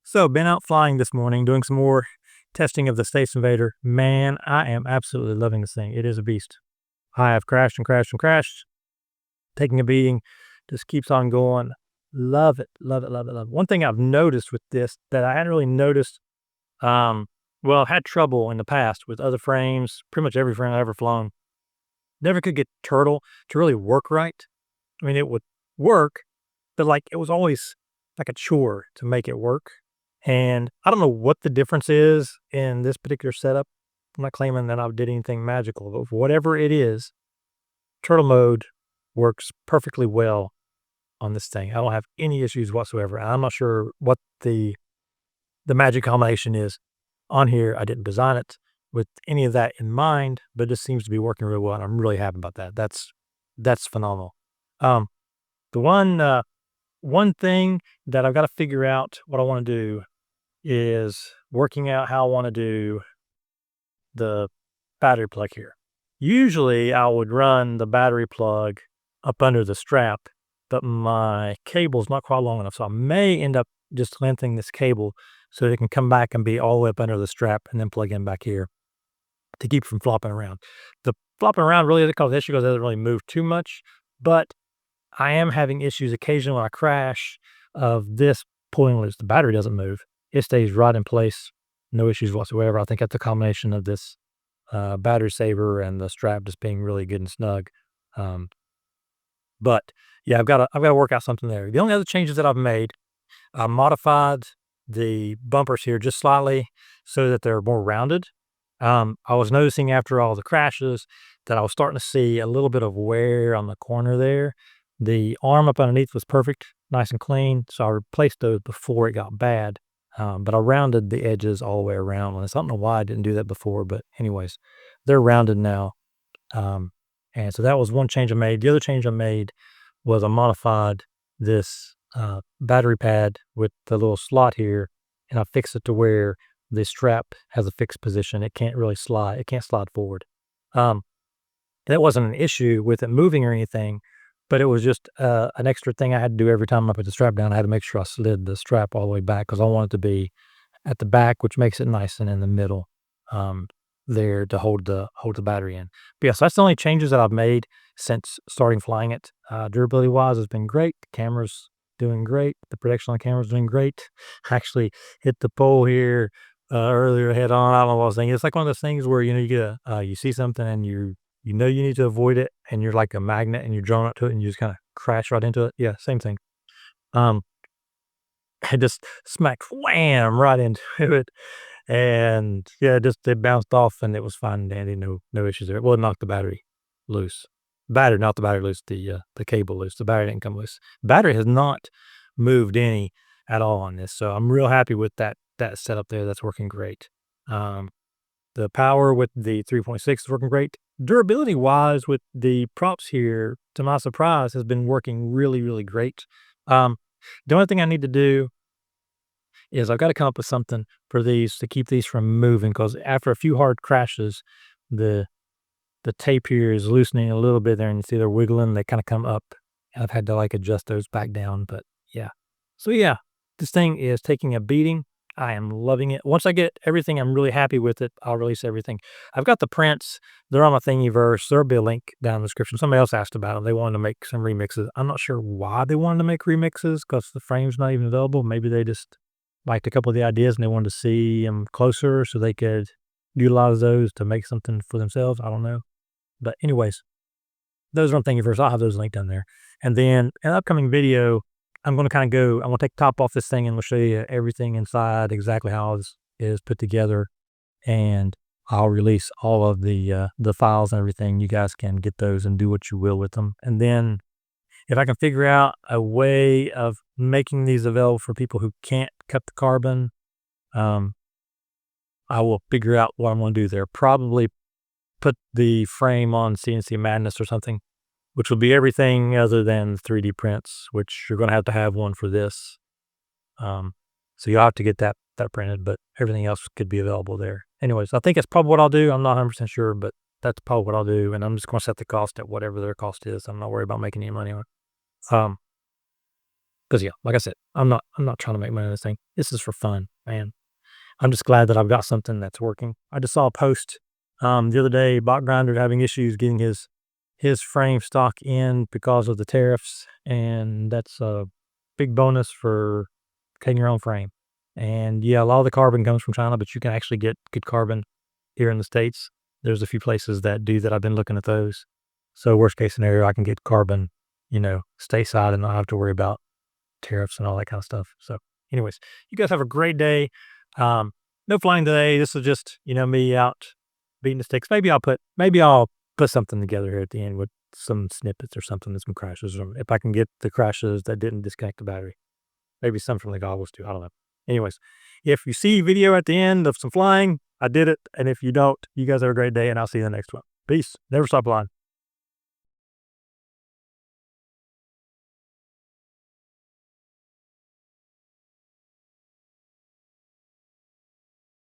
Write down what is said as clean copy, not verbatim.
So, been out flying this morning, doing some more testing of the Stace Invader. Man, I am absolutely loving this thing. It is a beast. I have crashed and crashed and crashed, taking a beating, just keeps on going. Love it, love it, love it, love it. One thing I've noticed with this that I hadn't really noticed, um, well, I've had trouble in the past with other frames, pretty much every frame I've ever flown. Never could get Turtle to really work right. I mean, it would work, but like it was always like a chore to make it work. And I don't know what the difference is in this particular setup. I'm not claiming that I did anything magical, but whatever it is, turtle mode works perfectly well on this thing. I don't have any issues whatsoever. I'm not sure what the magic combination is on here. I didn't design it with any of that in mind, but it just seems to be working really well. And I'm really happy about that. That's phenomenal. Um, the one thing that I've got to figure out what I want to do is working out how I want to do the battery plug here. Usually I would run the battery plug up under the strap, but my cable's not quite long enough. So I may end up just lengthening this cable so it can come back and be all the way up under the strap and then plug in back here to keep from flopping around. The flopping around really doesn't cause issue because it doesn't really move too much, but I am having issues occasionally when I crash of this pulling loose. The battery doesn't move. It stays right in place. No issues whatsoever. I think that's a combination of this battery saver and the strap just being really good and snug. Um, but yeah, I've got to work out something there. The only other changes that I've made, I modified the bumpers here just slightly so that they're more rounded. I was noticing after all the crashes that I was starting to see a little bit of wear on the corner there. The arm up underneath was perfect, nice and clean, so I replaced those before it got bad. But I rounded the edges all the way around. And I don't know why I didn't do that before, but anyways, they're rounded now. Um, and so that was one change I made. The other change I made was I modified this battery pad with the little slot here, and I fixed it to where the strap has a fixed position. It can't really slide. It can't slide forward. Um, that wasn't an issue with it moving or anything, but it was just an extra thing I had to do every time I put the strap down. I had to make sure I slid the strap all the way back because I want it to be at the back, which makes it nice and in the middle there to hold the battery in. But yeah, so that's the only changes that I've made since starting flying it. Durability wise, it's been great. The camera's doing great. The protection on the camera's doing great. Actually hit the pole here earlier head on. I don't know what I was thinking. It's like one of those things where you get you see something and you know you need to avoid it, and you're like a magnet and you're drawn up to it and you just kind of crash right into it. Yeah, same thing. Um, I just smacked wham right into it. And yeah, just it bounced off and it was fine and dandy. No issues there. Well, it knocked the battery loose. Battery, not the battery loose, the cable loose. The battery didn't come loose. Battery has not moved any at all on this. So I'm real happy with that setup there. That's working great. Um, the power with the 3.6 is working great. Durability wise with the props here, to my surprise, has been working really, really great. The only thing I need to do is I've got to come up with something for these to keep these from moving because after a few hard crashes, the the tape here is loosening a little bit there and you see they're wiggling. They kind of come up. I've had to like adjust those back down, but yeah. So yeah, this thing is taking a beating. I am loving it. Once I get everything, I'm really happy with it. I'll release everything. I've got the prints. They're on my Thingiverse. There'll be a link down in the description. Somebody else asked about them. They wanted to make some remixes. I'm not sure why they wanted to make remixes because the frame's not even available. Maybe they just liked a couple of the ideas and they wanted to see them closer so they could utilize those to make something for themselves. I don't know. But anyways, those are on Thingiverse. I'll have those linked down there. And then in an upcoming video, I'm going to kind of I'm going to take the top off this thing and we'll show you everything inside, exactly how it is put together. And I'll release all of the files and everything. You guys can get those and do what you will with them. And then if I can figure out a way of making these available for people who can't cut the carbon, I will figure out what I'm going to do there. Probably put the frame on CNC Madness or something, which will be everything other than 3D prints, which you're going to have one for this. So you'll have to get that printed, but everything else could be available there. Anyways, I think that's probably what I'll do. I'm not 100% sure, but that's probably what I'll do. And I'm just going to set the cost at whatever their cost is. I'm not worried about making any money on it. Because yeah, like I said, I'm not trying to make money on this thing. This is for fun, man. I'm just glad that I've got something that's working. I just saw a post the other day, Bot Grinder having issues getting his frame stock in because of the tariffs, and that's a big bonus for getting your own frame. And yeah, a lot of the carbon comes from China, but you can actually get good carbon here in the States. There's a few places that do that. I've been looking at those. So worst case scenario, I can get carbon, stateside and not have to worry about tariffs and all that kind of stuff. So anyways, you guys have a great day. No flying today. This is just, me out beating the sticks. Maybe I'll put something together here at the end with some snippets or something, and some crashes, or if I can get the crashes that didn't disconnect the battery. Maybe some from the goggles too. I don't know. Anyways, if you see video at the end of some flying, I did it. And if you don't, you guys have a great day, and I'll see you in the next one. Peace. Never stop flying.